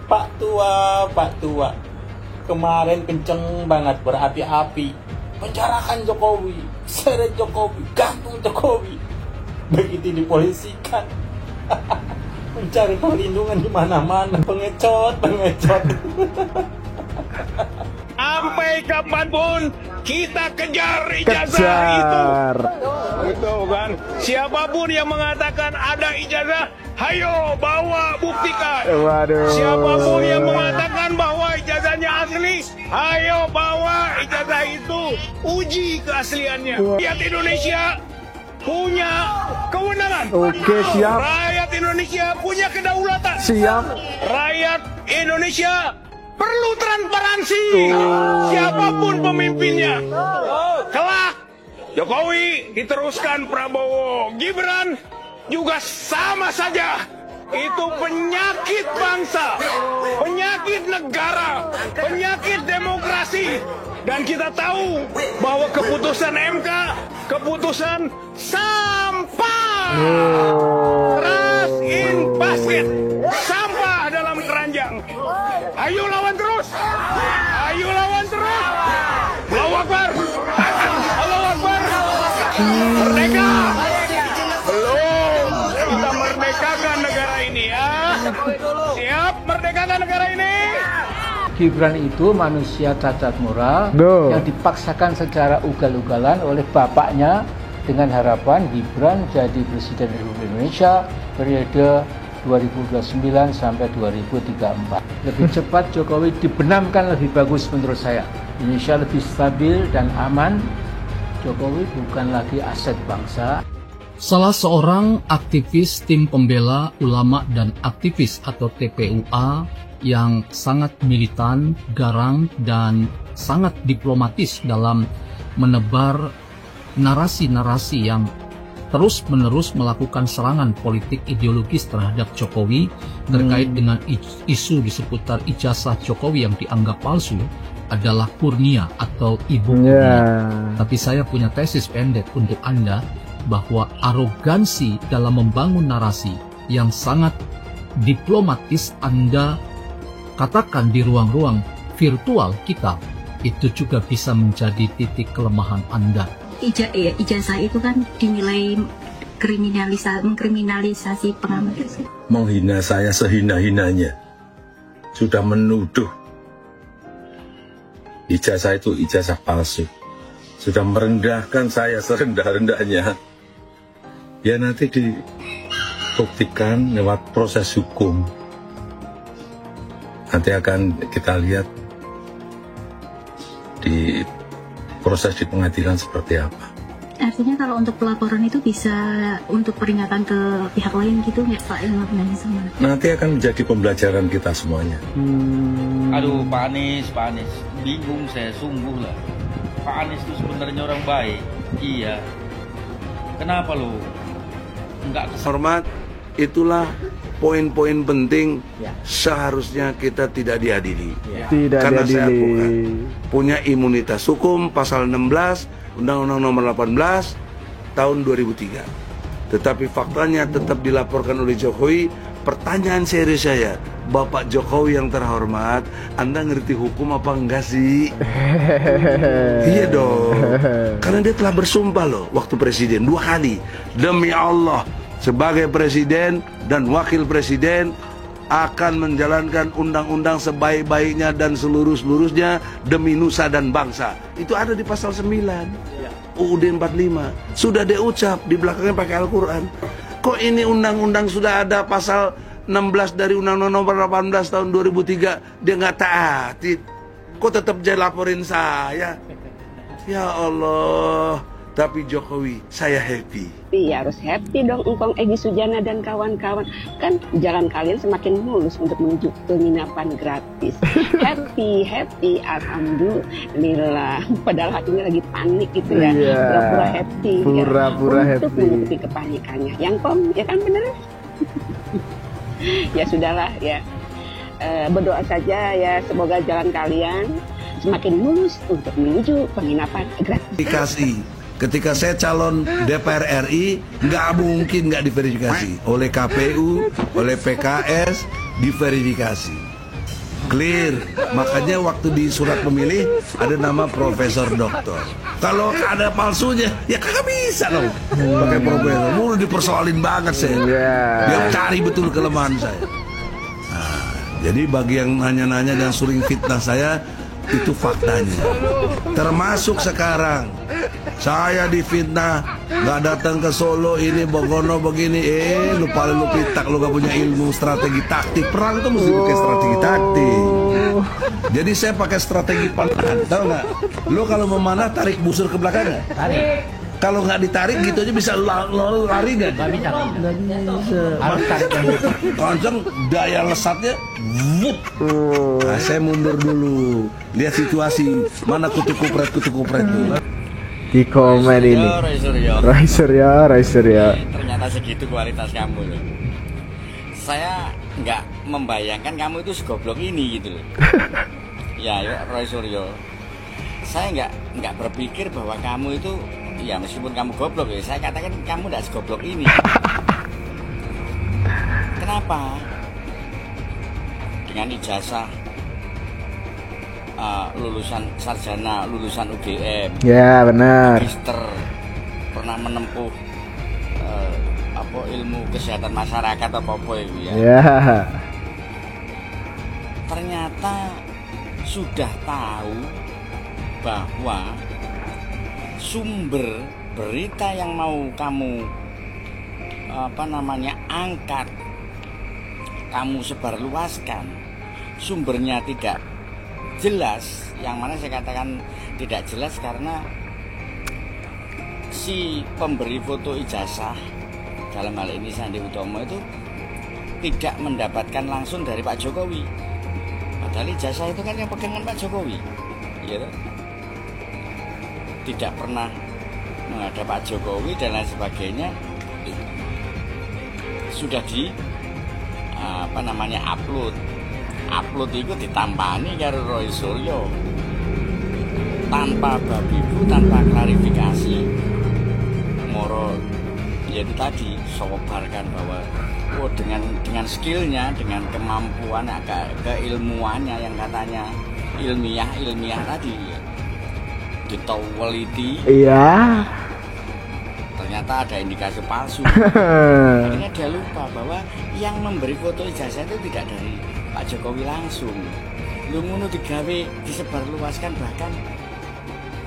Pak Tua, kemarin kenceng banget berapi-api, penjarakan Jokowi, seret Jokowi, gantung Jokowi. Begitu dipolisikan, mencari perlindungan di mana-mana, pengecot. Sampai kapanpun kita kejar ijazah itu. Betul kan? Siapapun yang mengatakan ada ijazah, hayo bawa buktikan. Siapapun yang mengatakan bahwa ijazahnya asli, hayo bawa ijazah itu, uji keasliannya. Rakyat Indonesia punya kewenangan. Oke, siap. Rakyat Indonesia punya kedaulatan. Siap. Rakyat Indonesia perlu transparansi. Siapapun pemimpinnya. Kelak Jokowi diteruskan Prabowo, Gibran juga sama saja. Itu penyakit bangsa, penyakit negara, penyakit demokrasi. Dan kita tahu bahwa keputusan MK, keputusan sampah. Trash in basket, sampah dalam keranjang. Ayo lawan terus. Ayo lawan terus. Allahu Akbar. Allahu Akbar. Merdeka. Belum. Kita merdekakan negara ini ya. Siap merdekakan negara ini. Gibran itu manusia cacat moral yang dipaksakan secara ugal-ugalan oleh bapaknya dengan harapan Gibran jadi Presiden Republik Indonesia periode 2029 sampai 2034. Lebih cepat Jokowi dibenamkan lebih bagus menurut saya. Indonesia lebih stabil dan aman. Jokowi bukan lagi aset bangsa. Salah seorang aktivis tim pembela ulama dan aktivis atau TPUA yang sangat militan, garang, dan sangat diplomatis dalam menebar narasi-narasi yang terus-menerus melakukan serangan politik ideologis terhadap Jokowi terkait dengan isu di seputar ijazah Jokowi yang dianggap palsu adalah Kurnia atau Ibu Kurnia. Tapi saya punya tesis pendek untuk Anda bahwa arogansi dalam membangun narasi yang sangat diplomatis Anda katakan di ruang-ruang virtual kita, itu juga bisa menjadi titik kelemahan Anda. Ijazah itu kan dinilai mengkriminalisasi pengamat. Menghina saya sehina-hinanya. Sudah menuduh ijazah itu ijazah palsu. Sudah merendahkan saya serendah-rendahnya. Ya nanti dibuktikan lewat proses hukum. Nanti akan kita lihat di proses di pengadilan seperti apa. Artinya kalau untuk pelaporan itu bisa untuk peringatan ke pihak lain gitu nggak Pak? Nanti akan menjadi pembelajaran kita semuanya. Aduh Pak Anies, bingung saya sungguh lah. Pak Anies itu sebenarnya orang baik. Iya. Kenapa lo nggak hormat? Itulah poin-poin penting seharusnya kita tidak diadili. Karena saya punya imunitas hukum pasal 16 Undang-Undang Nomor 18 tahun 2003. Tetapi faktanya tetap dilaporkan oleh Jokowi. Pertanyaan serius saya, Bapak Jokowi yang terhormat, Anda ngerti hukum apa enggak sih? Iya dong. Karena dia telah bersumpah loh waktu presiden 2 kali. Demi Allah, sebagai presiden dan wakil presiden akan menjalankan undang-undang sebaik-baiknya dan seluruh-seluruhnya demi nusa dan bangsa. Itu ada di pasal 9 UUD 45. Sudah diucap, di belakangnya pakai Al-Quran. Kok ini undang-undang sudah ada pasal 16 dari Undang-Undang Nomor 18 tahun 2003, dia nggak taati. Kok tetap jadi laporin saya? Ya Allah. Tapi Jokowi, saya happy. Iya, harus happy dong Engkong Egy Sujana dan kawan-kawan. Kan jalan kalian semakin mulus untuk menuju penginapan gratis. Happy, alhamdulillah. Padahal hatinya lagi panik gitu ya. Pura-pura happy. Pura-pura happy. Untuk menutupi kepanikannya. Yang Kong, ya kan bener? Ya sudahlah ya. Berdoa saja ya, semoga jalan kalian semakin mulus untuk menuju penginapan gratis. Ketika saya calon DPR RI, nggak mungkin nggak diverifikasi oleh KPU, oleh PKS, diverifikasi. Clear. Makanya waktu di surat pemilih ada nama Profesor Doktor. Kalau ada palsunya, ya kagak bisa dong. Pakai profesor, mulu dipersoalin banget saya. Dia cari betul kelemahan saya. Nah, jadi bagi yang nanya-nanya dan sering fitnah saya, itu faktanya. Termasuk sekarang saya difitnah, nggak datang ke Solo, ini Bogono begini, lupa lu pitak, lu gak punya ilmu strategi taktik. Perang tuh mesti pakai strategi taktik. Jadi saya pakai strategi panahan, tahu nggak? Lu kalau memanah tarik busur ke belakang nggak? Tarik. Kalau nggak ditarik gitu aja bisa lari nggak? Nggak bisa. Harus tarik. Kenceng, daya lesatnya, wut. Nah, saya mundur dulu, lihat situasi, mana kutu kupret dulu. Di komen ini Roy Suryo. Ternyata segitu kualitas kamu loh. Saya nggak membayangkan kamu itu segoblok ini gitu loh. Ya Roy Suryo, saya nggak berpikir bahwa kamu itu, ya meskipun kamu goblok ya, saya katakan kamu nggak segoblok ini. Kenapa? Dengan ijazah lulusan sarjana, lulusan UGM, ya benar, magister, pernah menempuh ilmu kesehatan masyarakat apa itu ya. Ternyata sudah tahu bahwa sumber berita yang mau kamu angkat, kamu sebarluaskan, sumbernya tidak jelas. Yang mana saya katakan tidak jelas karena si pemberi foto ijazah, dalam hal ini Sandi Utomo, itu tidak mendapatkan langsung dari Pak Jokowi. Padahal ijazah itu kan yang pegangan Pak Jokowi, ya. Tidak pernah menghadap Pak Jokowi dan lain sebagainya. Sudah di upload itu ditampani karo Roy Suryo tanpa babibu, tanpa klarifikasi, moro yaitu tadi sobarkan bahwa dengan skillnya, dengan kemampuan, keilmuannya yang katanya ilmiah tadi ditawaliti, iya, ternyata ada indikasi palsu. Akhirnya dia lupa bahwa yang memberi foto ijazah itu tidak dari Pak Jokowi langsung. Lu ngono digawe disebarluaskan, bahkan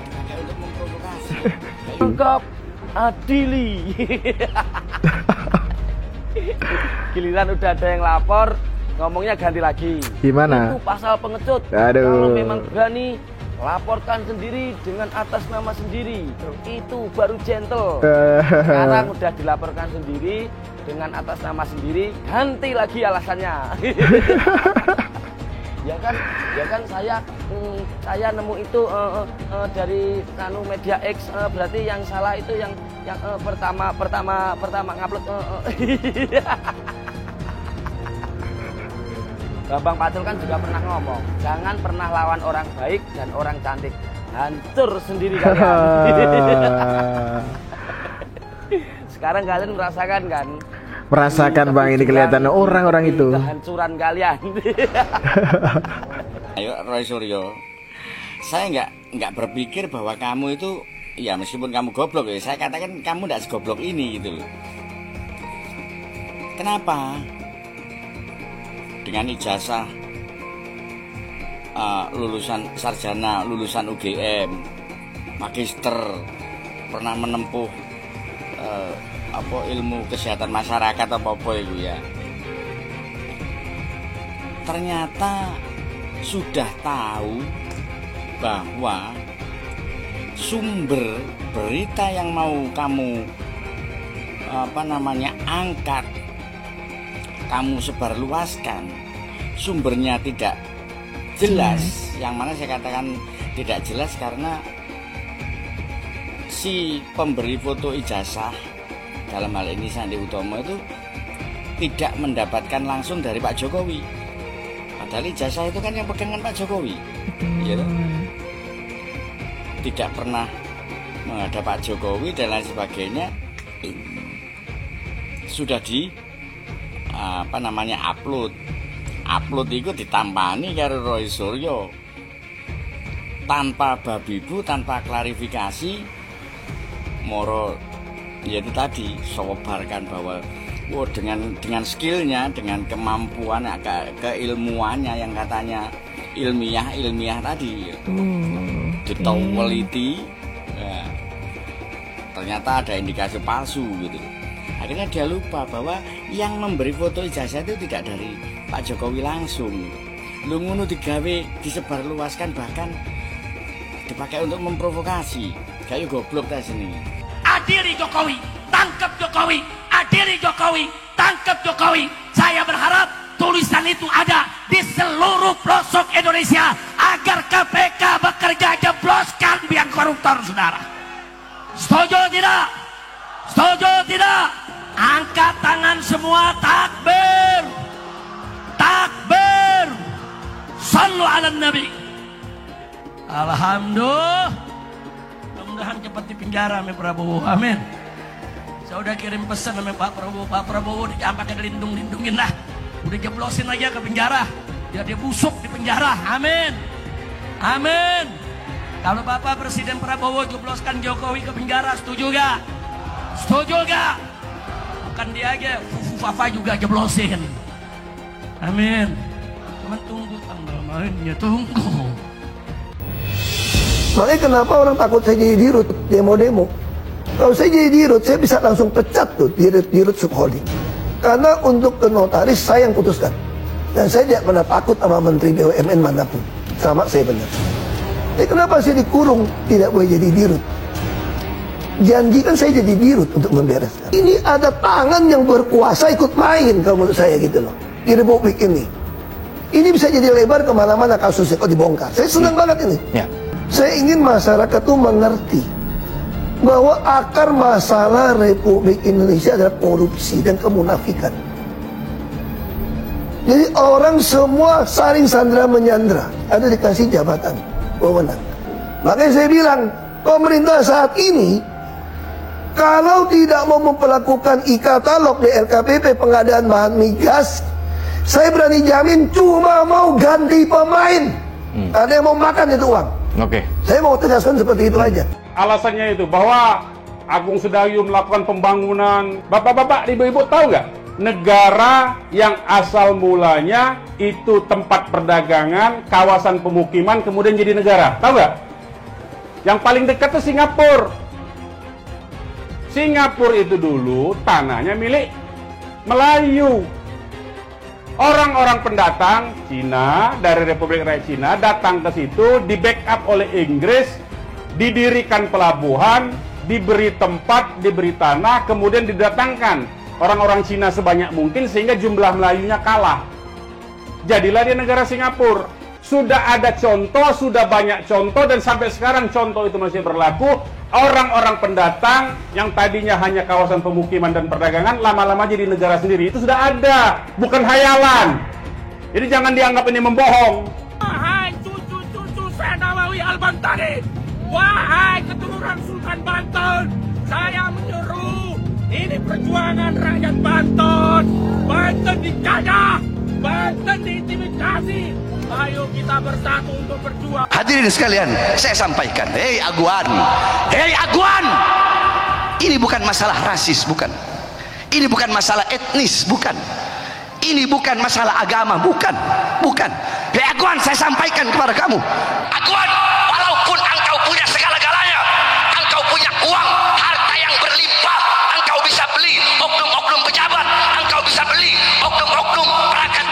dipakai untuk memprovokasi. Lengkap adili. Giliran udah ada yang lapor, ngomongnya ganti lagi. Gimana? Itu pasal pengecut. Aduh. Kalau memang berani, laporkan sendiri dengan atas nama sendiri. Itu baru gentle. Sekarang udah dilaporkan sendiri dengan atas nama sendiri, ganti lagi alasannya. ya kan saya nemu itu dari media X, berarti yang salah itu yang pertama ngupload. Bambang Pacul kan juga pernah ngomong, jangan pernah lawan orang baik dan orang cantik, hancur sendiri kalian. Sekarang kalian merasakan kan? Merasakan Bang, ini kelihatan orang-orang itu. Kehancuran kalian. Ayo Roy Suryo, saya nggak berpikir bahwa kamu itu, ya meskipun kamu goblok ya, saya katakan kamu nggak segoblok ini gitu loh. Kenapa? Dengan ijazah lulusan sarjana, lulusan UGM, magister, pernah menempuh ilmu kesehatan masyarakat apa itu ya. Ternyata sudah tahu bahwa sumber berita yang mau kamu angkat, kamu sebarluaskan, sumbernya tidak jelas. Yang mana saya katakan tidak jelas karena si pemberi foto ijazah, dalam hal ini Sandi Utomo, itu tidak mendapatkan langsung dari Pak Jokowi. Padahal ijazah itu kan yang pegangan Pak Jokowi, ya. Tidak pernah menghadap Pak Jokowi dan lain sebagainya. Sudah di upload itu ditampani karo Roy Suryo tanpa babibu, tanpa klarifikasi, moro yaitu tadi sobarkan bahwa dengan skillnya, dengan kemampuan, keilmuannya yang katanya ilmiah tadi, diteliti, ternyata ada indikasi palsu gitu. Akhirnya dia lupa bahwa yang memberi foto ijazah itu tidak dari Pak Jokowi langsung. Lu ngono digawe disebarluaskan, bahkan dipakai untuk memprovokasi. Kayak goblok ta sini. Adili Jokowi, tangkap Jokowi, adili Jokowi, tangkap Jokowi. Saya berharap tulisan itu ada di seluruh pelosok Indonesia agar KPK bekerja jebloskan biang koruptor, saudara. Setuju tidak? Setuju tidak? Angkat tangan semua, takbir. Takbir. Sallu ala Nabi. Alhamdulillah. Mudah-mudahan cepat di penjara sama Prabowo. Amin. Saya udah kirim pesan sama Pak Prabowo jangan pakai dilindung-lindungin lah. Udah jeblosin aja ke penjara. Biar dia busuk di penjara. Amin. Amin. Kalau Bapak Presiden Prabowo jebloskan Jokowi ke penjara, setuju gak? Setuju gak? Bukan dia aja, Fafa juga jeblosin. Amin. Cuma tunggu tanggal mainnya, tunggu. Makanya kenapa orang takut saya jadi dirut demo-demo? Kalau saya jadi dirut, saya bisa langsung pecat tuh dirut subholding. Karena untuk ke notaris saya yang putuskan. Dan saya tidak pernah takut sama Menteri BUMN manapun. Sama saya benar. Kenapa saya dikurung tidak boleh jadi dirut? Janjikan saya jadi dirut untuk membereskan. Ini ada tangan yang berkuasa ikut main kalau menurut saya gitu loh. Di Republik ini. Ini bisa jadi lebar kemana-mana kasusnya kok dibongkar. Saya senang banget ini. Ya. Saya ingin masyarakat itu mengerti bahwa akar masalah Republik Indonesia adalah korupsi dan kemunafikan. Jadi orang semua saling sandra menyandra, ada dikasih jabatan wewenang. Makanya saya bilang pemerintah saat ini kalau tidak mau memperlakukan e-katalog di LKPP pengadaan bahan migas, saya berani jamin cuma mau ganti pemain. Ada yang mau makan itu uang. Oke. Saya mau tegaskan seperti itu aja. Alasannya itu bahwa Agung Sedayu melakukan pembangunan. Bapak-bapak, ibu-ibu tahu nggak? Negara yang asal mulanya itu tempat perdagangan, kawasan pemukiman, kemudian jadi negara. Tahu nggak? Yang paling dekat itu Singapura. Singapura itu dulu tanahnya milik Melayu. Orang-orang pendatang Cina dari Republik Rakyat Cina datang ke situ, di backup oleh Inggris, didirikan pelabuhan, diberi tempat, diberi tanah, kemudian didatangkan orang-orang Cina sebanyak mungkin sehingga jumlah Melayunya kalah. Jadilah dia negara Singapura. Sudah ada contoh, sudah banyak contoh, dan sampai sekarang contoh itu masih berlaku. Orang-orang pendatang yang tadinya hanya kawasan pemukiman dan perdagangan, lama-lama jadi negara sendiri. Itu sudah ada, bukan hayalan. Jadi jangan dianggap ini membohong. Wahai cucu-cucu Senawawi Al-Bantani, wahai keturunan Sultan Banten, saya menyeru, ini perjuangan rakyat Banten. Banten dijajah, Banten diintimidasi. Ayo kita bersatu untuk berjuang. Hadirin sekalian, saya sampaikan, hei Aguan, ini bukan masalah rasis, bukan. Ini bukan masalah etnis, bukan. Ini bukan masalah agama, bukan. Hei Aguan, saya sampaikan kepada kamu, Aguan, walaupun engkau punya segala-galanya, engkau punya uang, harta yang berlimpah, engkau bisa beli oknum-oknum pejabat, engkau bisa beli oknum-oknum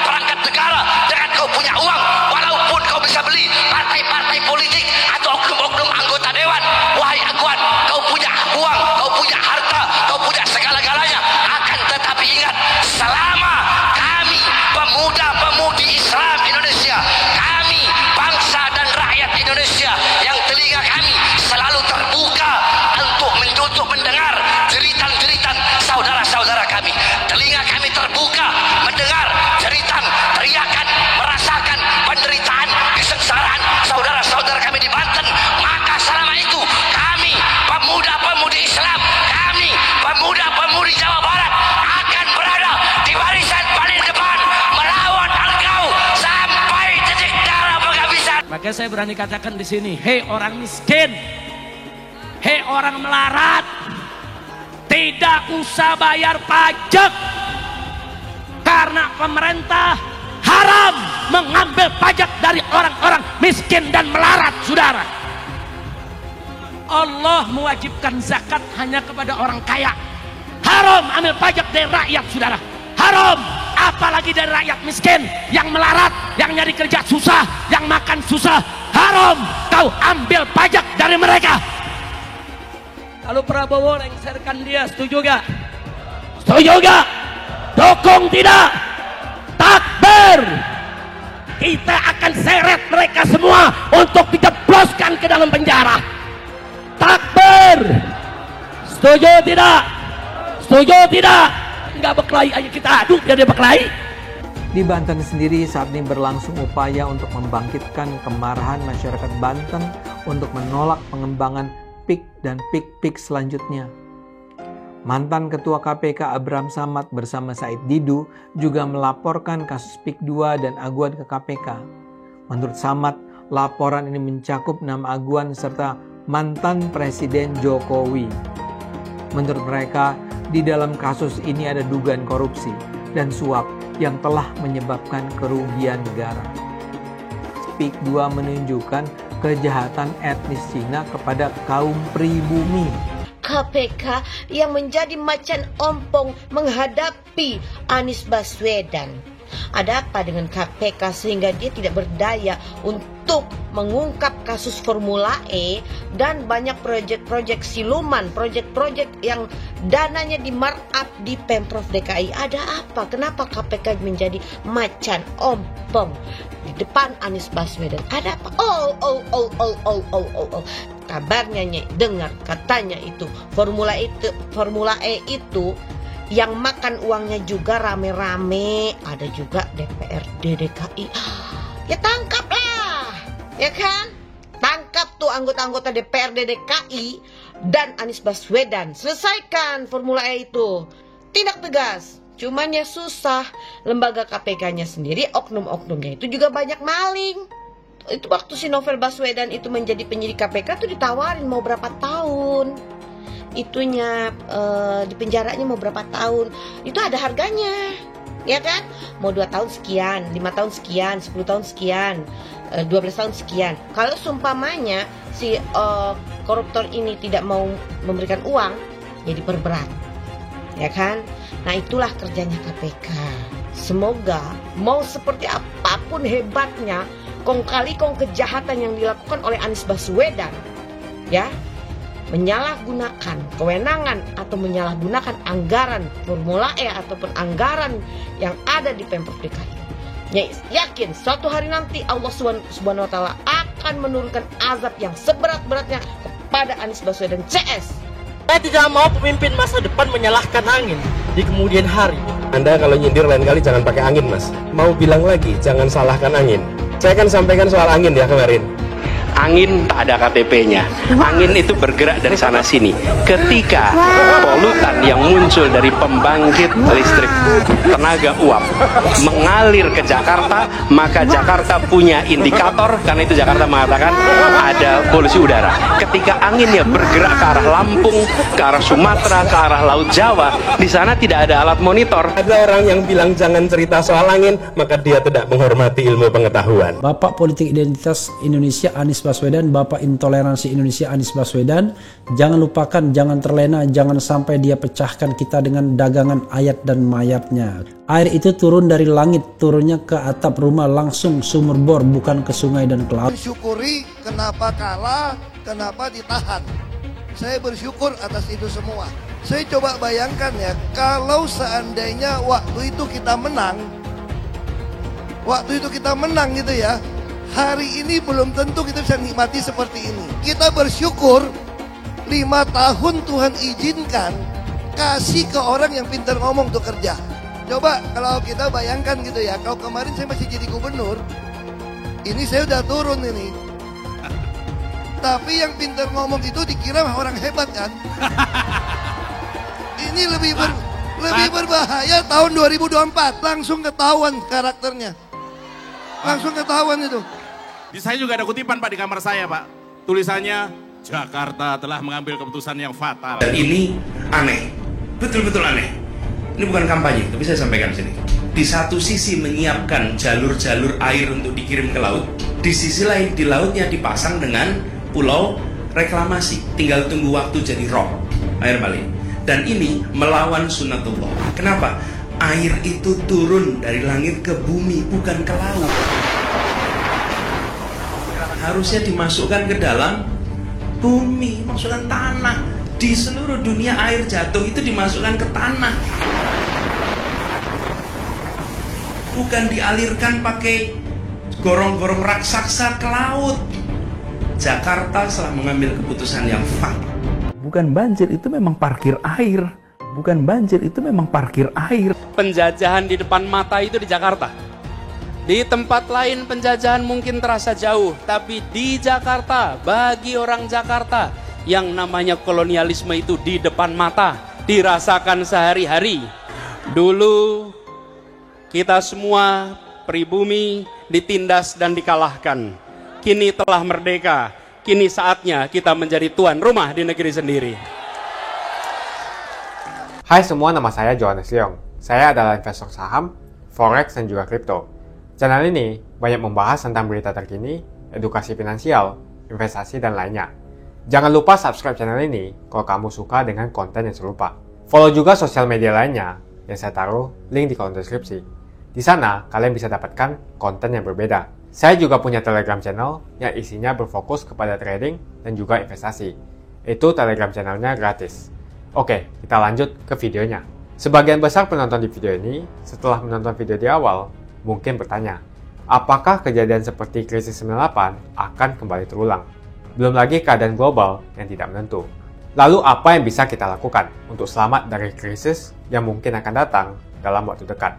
perangkat negara dengan kau punya uang. Walaupun kau bisa beli partai-partai politik atau oknum-oknum anggota dewan, wahai Aguan, kau punya uang, kau punya harta, kau punya segala-galanya. Akan tetapi ingat, selama kami pemuda-pemudi Islam Indonesia, kami bangsa dan rakyat Indonesia yang telinga kami selalu terbuka untuk mendengar jeritan-jeritan saudara-saudara kami, telinga kami terbuka mendengar jeritan, teriakan Makanya saya berani katakan di sini, hei orang miskin, hei orang melarat, tidak usah bayar pajak karena pemerintah haram mengambil pajak dari orang-orang miskin dan melarat, saudara. Allah mewajibkan zakat hanya kepada orang kaya. Haram ambil pajak dari rakyat, saudara. Haram, apalagi dari rakyat miskin yang melarat, yang nyari kerja susah, yang makan susah. Haram kau ambil pajak dari mereka. Lalu Prabowo lengserkan dia, setuju gak? Setuju gak? Dukung tidak? Takbir! Kita akan seret mereka semua untuk dijebloskan ke dalam penjara. Takbir! Setuju tidak? Setuju tidak? Enggak berkelahi aja kita aduk, jadi berkelahi. Di Banten sendiri saat ini berlangsung upaya untuk membangkitkan kemarahan masyarakat Banten untuk menolak pengembangan PIK dan PIK-PIK selanjutnya. Mantan Ketua KPK Abraham Samad bersama Said Didu juga melaporkan kasus PIK 2 dan Aguan ke KPK. Menurut Samad, laporan ini mencakup nama Aguan serta mantan Presiden Jokowi. Menurut mereka, di dalam kasus ini ada dugaan korupsi dan suap yang telah menyebabkan kerugian negara. PIK 2 menunjukkan kejahatan etnis Cina kepada kaum pribumi. KPK yang menjadi macan ompong menghadapi Anies Baswedan. Ada apa dengan KPK sehingga dia tidak berdaya untuk mengungkap kasus Formula E dan banyak proyek-proyek siluman, proyek-proyek yang dananya di markup di Pemprov DKI. Ada apa? Kenapa KPK menjadi macan ompong di depan Anies Baswedan? Ada apa? Kabarnya dengar katanya itu Formula E itu yang makan uangnya juga rame-rame, ada juga DPRD DKI. Ya tangkaplah, ya kan? Tangkap tuh anggota-anggota DPRD DKI dan Anies Baswedan. Selesaikan Formula E itu. Tindak tegas. Cuman ya susah. Lembaga KPK-nya sendiri, oknum-oknumnya itu juga banyak maling. Itu waktu si Novel Baswedan itu menjadi penyidik KPK tuh ditawarin mau berapa tahun. Itunya di penjaranya mau berapa tahun, itu ada harganya, ya kan? Mau 2 tahun sekian, 5 tahun sekian, 10 tahun sekian, 12 tahun sekian. Kalau seumpamanya si koruptor ini tidak mau memberikan uang, ya diperberat, ya kan? Nah itulah kerjanya KPK. Semoga mau seperti apapun hebatnya, kong kali kong kejahatan yang dilakukan oleh Anies Baswedan, ya, menyalahgunakan kewenangan atau menyalahgunakan anggaran Formula E ataupun anggaran yang ada di Pemprov DKI. Yakin suatu hari nanti Allah Subhanahu wa taala akan menurunkan azab yang seberat-beratnya kepada Anies Baswedan CS. Saya tidak mau pemimpin masa depan menyalahkan angin di kemudian hari. Anda kalau nyindir lain kali jangan pakai angin, Mas. Mau bilang lagi jangan salahkan angin. Saya kan sampaikan soal angin ya kemarin. Angin tak ada KTP-nya. Angin itu bergerak dari sana sini. Ketika polutan yang muncul dari pembangkit listrik tenaga uap mengalir ke Jakarta, maka Jakarta punya indikator, karena itu Jakarta mengatakan ada polusi udara. Ketika anginnya bergerak ke arah Lampung, ke arah Sumatera, ke arah Laut Jawa, di sana tidak ada alat monitor. Ada orang yang bilang jangan cerita soal angin, maka dia tidak menghormati ilmu pengetahuan. Bapak Politik Identitas Indonesia Anies Baswedan, Bapak Intoleransi Indonesia Anies Baswedan, jangan lupakan, jangan terlena, jangan sampai dia pecahkan kita dengan dagangan ayat dan mayatnya. Air itu turun dari langit, turunnya ke atap rumah langsung sumur bor, bukan ke sungai dan ke laut. Syukuri kenapa kalah, kenapa ditahan. Saya bersyukur atas itu semua. Saya coba bayangkan ya, kalau seandainya waktu itu kita menang gitu ya, hari ini belum tentu kita bisa nikmati seperti ini. Kita bersyukur 5 tahun Tuhan izinkan kasih ke orang yang pintar ngomong untuk kerja. Coba kalau kita bayangkan gitu ya, kalau kemarin saya masih jadi gubernur, ini saya udah turun ini. Tapi yang pintar ngomong itu dikira orang hebat kan? Ini lebih berbahaya tahun 2024. Langsung ketahuan karakternya. Langsung ketahuan itu. Di saya juga ada kutipan Pak di kamar saya Pak. Tulisannya, Jakarta telah mengambil keputusan yang fatal. Dan ini aneh, betul-betul aneh. Ini bukan kampanye, tapi saya sampaikan di sini. Di satu sisi menyiapkan jalur-jalur air untuk dikirim ke laut, di sisi lain di lautnya dipasang dengan pulau reklamasi. Tinggal tunggu waktu jadi rob, air balik. Dan ini melawan sunnatullah. Kenapa? Air itu turun dari langit ke bumi, bukan ke laut. Harusnya dimasukkan ke dalam bumi, masukkan tanah. Di seluruh dunia air jatuh itu dimasukkan ke tanah, bukan dialirkan pakai gorong-gorong raksasa ke laut. Jakarta telah mengambil keputusan yang fatal. Bukan banjir, itu memang parkir air. Bukan banjir, itu memang parkir air. Penjajahan di depan mata itu di Jakarta. Di tempat lain penjajahan mungkin terasa jauh, tapi di Jakarta, bagi orang Jakarta, yang namanya kolonialisme itu di depan mata, dirasakan sehari-hari. Dulu kita semua pribumi ditindas dan dikalahkan. Kini telah merdeka, kini saatnya kita menjadi tuan rumah di negeri sendiri. Hai semua, nama saya Johannes Leong. Saya adalah investor saham, forex, dan juga kripto. Channel ini banyak membahas tentang berita terkini, edukasi finansial, investasi, dan lainnya. Jangan lupa subscribe channel ini kalau kamu suka dengan konten yang serupa. Follow juga sosial media lainnya yang saya taruh link di kolom deskripsi. Di sana kalian bisa dapatkan konten yang berbeda. Saya juga punya Telegram channel yang isinya berfokus kepada trading dan juga investasi. Itu Telegram channelnya gratis. Oke, kita lanjut ke videonya. Sebagian besar penonton di video ini, setelah menonton video di awal, mungkin bertanya, apakah kejadian seperti krisis 98 akan kembali terulang? Belum lagi keadaan global yang tidak menentu. Lalu apa yang bisa kita lakukan untuk selamat dari krisis yang mungkin akan datang dalam waktu dekat?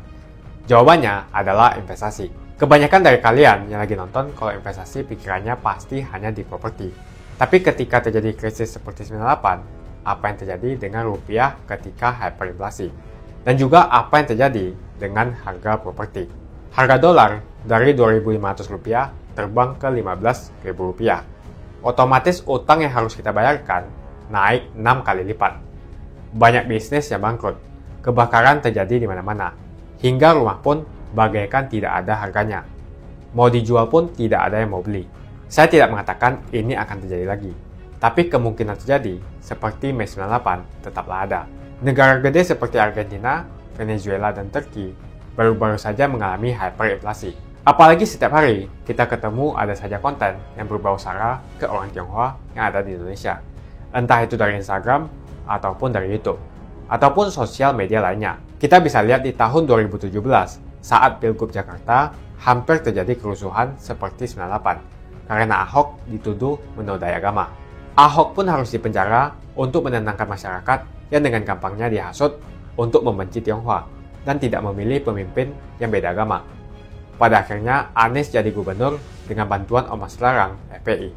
Jawabannya adalah investasi. Kebanyakan dari kalian yang lagi nonton kalau investasi pikirannya pasti hanya di properti. Tapi ketika terjadi krisis seperti 98, apa yang terjadi dengan rupiah ketika hyperinflasi? Dan juga apa yang terjadi dengan harga properti? Harga dolar dari Rp2.500 terbang ke Rp15.000. Otomatis utang yang harus kita bayarkan naik 6 kali lipat. Banyak bisnis yang bangkrut. Kebakaran terjadi di mana-mana. Hingga rumah pun bagaikan tidak ada harganya. Mau dijual pun tidak ada yang mau beli. Saya tidak mengatakan ini akan terjadi lagi. Tapi kemungkinan terjadi seperti Mei 98 tetaplah ada. Negara gede seperti Argentina, Venezuela, dan Turki baru-baru saja mengalami hyperinflasi. Apalagi setiap hari kita ketemu ada saja konten yang berbau sara ke orang Tionghoa yang ada di Indonesia. Entah itu dari Instagram, ataupun dari YouTube, ataupun sosial media lainnya. Kita bisa lihat di tahun 2017, saat Pilgub Jakarta, hampir terjadi kerusuhan seperti 98, karena Ahok dituduh menodai agama. Ahok pun harus dipenjara untuk menenangkan masyarakat yang dengan gampangnya dihasut untuk membenci Tionghoa dan tidak memilih pemimpin yang beda agama. Pada akhirnya, Anies jadi gubernur dengan bantuan Ormas Terlarang FPI.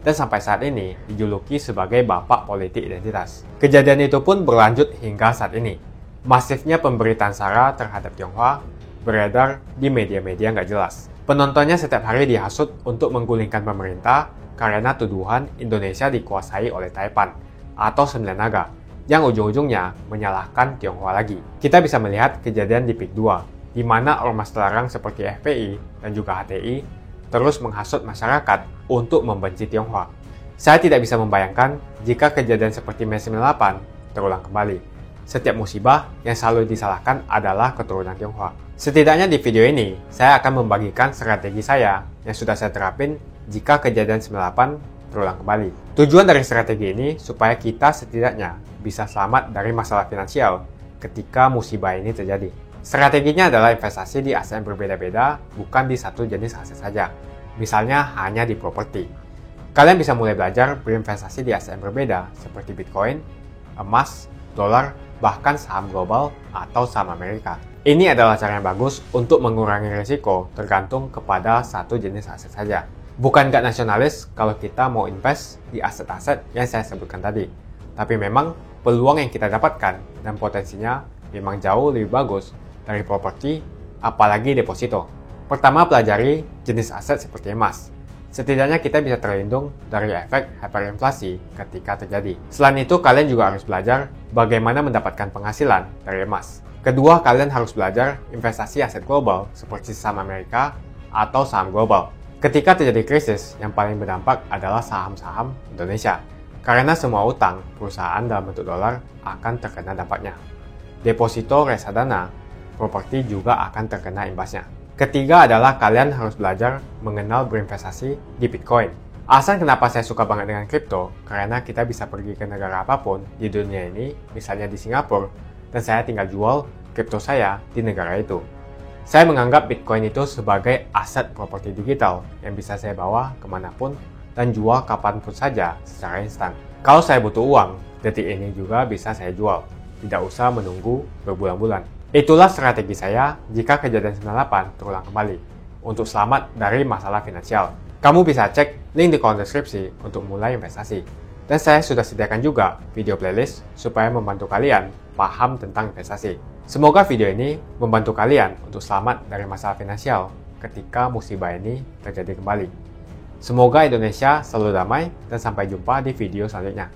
Dan sampai saat ini dijuluki sebagai Bapak Politik Identitas. Kejadian itu pun berlanjut hingga saat ini. Masifnya pemberitaan sara terhadap Tionghoa beredar di media-media nggak jelas. Penontonnya setiap hari dihasut untuk menggulingkan pemerintah karena tuduhan Indonesia dikuasai oleh Taipan atau Sembilan Naga yang ujung-ujungnya menyalahkan Tionghoa lagi. Kita bisa melihat kejadian di PIK 2, di mana ormas terlarang seperti FPI dan juga HTI terus menghasut masyarakat untuk membenci Tionghoa. Saya tidak bisa membayangkan jika kejadian seperti Mei 98 terulang kembali. Setiap musibah yang selalu disalahkan adalah keturunan Tionghoa. Setidaknya di video ini, saya akan membagikan strategi saya yang sudah saya terapin jika kejadian 98 terulang kembali. Tujuan dari strategi ini supaya kita setidaknya bisa selamat dari masalah finansial ketika musibah ini terjadi. Strateginya adalah investasi di aset yang berbeda-beda, bukan di satu jenis aset saja. Misalnya hanya di properti. Kalian bisa mulai belajar berinvestasi di aset yang berbeda seperti Bitcoin, emas, dolar, bahkan saham global atau saham Amerika. Ini adalah cara yang bagus untuk mengurangi risiko tergantung kepada satu jenis aset saja. Bukan nggak nasionalis kalau kita mau invest di aset-aset yang saya sebutkan tadi. Tapi memang peluang yang kita dapatkan dan potensinya memang jauh lebih bagus dari properti, apalagi deposito. Pertama, pelajari jenis aset seperti emas. Setidaknya kita bisa terlindung dari efek hyperinflasi ketika terjadi. Selain itu, kalian juga harus belajar bagaimana mendapatkan penghasilan dari emas. Kedua, kalian harus belajar investasi aset global seperti saham Amerika atau saham global. Ketika terjadi krisis, yang paling berdampak adalah saham-saham Indonesia. Karena semua utang perusahaan dalam bentuk dolar akan terkena dampaknya. Deposito reksadana, properti juga akan terkena imbasnya. Ketiga adalah kalian harus belajar mengenal berinvestasi di Bitcoin. Alasan kenapa saya suka banget dengan kripto, karena kita bisa pergi ke negara apapun di dunia ini, misalnya di Singapura, dan saya tinggal jual kripto saya di negara itu. Saya menganggap Bitcoin itu sebagai aset properti digital yang bisa saya bawa kemanapun dan jual kapanpun saja secara instan. Kalau saya butuh uang, detik ini juga bisa saya jual, tidak usah menunggu berbulan-bulan. Itulah strategi saya jika kejadian 98 terulang kembali, untuk selamat dari masalah finansial. Kamu bisa cek link di kolom deskripsi untuk mulai investasi. Dan saya sudah sediakan juga video playlist supaya membantu kalian paham tentang investasi. Semoga video ini membantu kalian untuk selamat dari masalah finansial ketika musibah ini terjadi kembali. Semoga Indonesia selalu damai dan sampai jumpa di video selanjutnya.